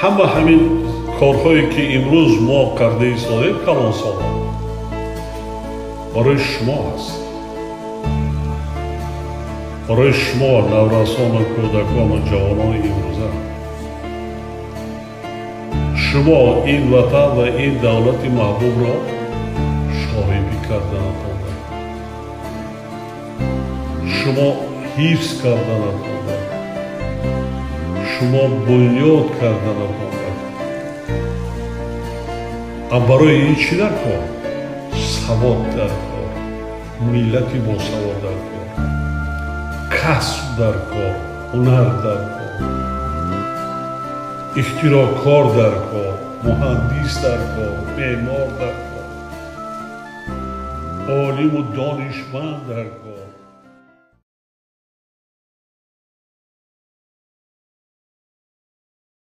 همه همین کارهایی که امروز ما کرده ایستادیم کلان سالان برای شما هست، برای شما نورسان، کودکان و جوانان امروزه. شما این وطن و این دولت محبوب را شاهدی کردنتان دارد. شما حفظ کردنتان دارد. شما بنیاد کردنتان دارد. اما برای این چی در کار؟ سواد در کار، ملتی با سواد در کار، کسب در کار، هنر در کار، اختراعکار در کار، مهندس در کار، معمار در کار، عالم و دانشمند در کار.